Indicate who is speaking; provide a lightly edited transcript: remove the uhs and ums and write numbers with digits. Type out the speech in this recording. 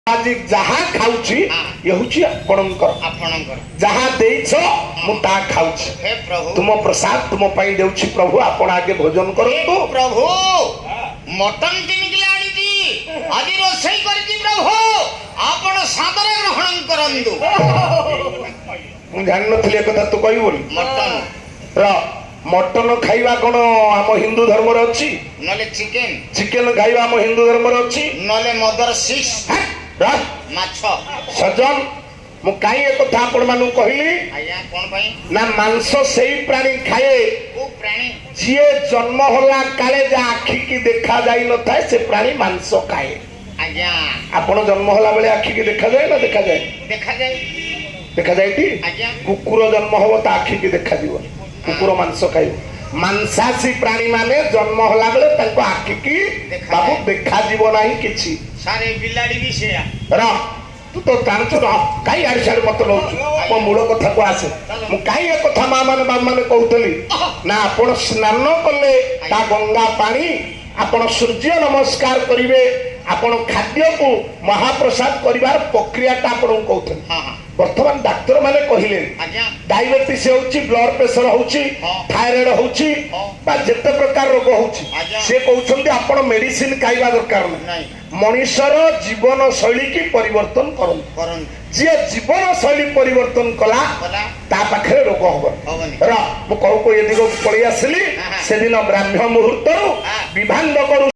Speaker 1: आज जहाँ खाऊची ये होची आपणकर जहाँ देइछ मु ता खाऊची
Speaker 2: हे प्रभु
Speaker 1: तुम प्रसाद तुम पाई देउची प्रभु आपण आगे भोजन करंतु
Speaker 2: प्रभु मटन 3 किलो आनी दी आदि रोसई करती प्रभु आपण सादर ग्रहण करंतु
Speaker 1: मु जान नथले कथा तू कहि बोली
Speaker 2: मटन
Speaker 1: र मटन खाइबा कोन हम हिंदू धर्म रे अछि
Speaker 2: नले चिकन
Speaker 1: चिकन खाइबा हम हिंदू धर्म रे अछि
Speaker 2: नले मदर 6 माछ
Speaker 1: सजन मु काई एक कथा आपण मानु कहली
Speaker 2: आया कोन भाई
Speaker 1: ना मांस सेही प्राणी खाए
Speaker 2: ओ प्राणी
Speaker 1: जिए जन्म होला काले जा आखी की देखा जाई न थाए से प्राणी मांस खाए
Speaker 2: आया
Speaker 1: आपण जन्म होला बेले आखी की देखा जाए ना देखा जाए टी
Speaker 2: आया
Speaker 1: कुकुर जन्म हो ता आखी की देखा दियो कुकुर मांस खाए मांसासी प्राणी माने जन्म होला बेले ताको आखी की बाबू देखा जीव नाही किछि
Speaker 2: सारे बिलाड़ी भी से
Speaker 1: रा तू तो जानछ ना काई आड़ साड़ मत लौछ मो मूल कथा को आसे मु काई एक कथा मा माने बाप माने कहतली ना आपण स्नान कले ता गंगा पानी आपण सूर्य नमस्कार करिवे आपण खाद्य को महाप्रसाद करिवार प्रक्रिया ता आपण कहतली
Speaker 2: हां हां
Speaker 1: वर्तमान डॉक्टर माने कहिले
Speaker 2: आज्ञा
Speaker 1: डायबिटीज होची ब्लड प्रेशर होची थायराइड होची बा जते प्रकार रोग होची से कहउछन्ती आपण मेडिसिन खाइबा दरकार
Speaker 2: नहीं
Speaker 1: मनुष्यर जीवन शैली की परिवर्तन करन जे जीवन शैली परिवर्तन कला ता पाखरे रोग होबन र मु कहू को यदि को पळी आसली से दिन ब्राह्मण मुहूर्त विभांग करू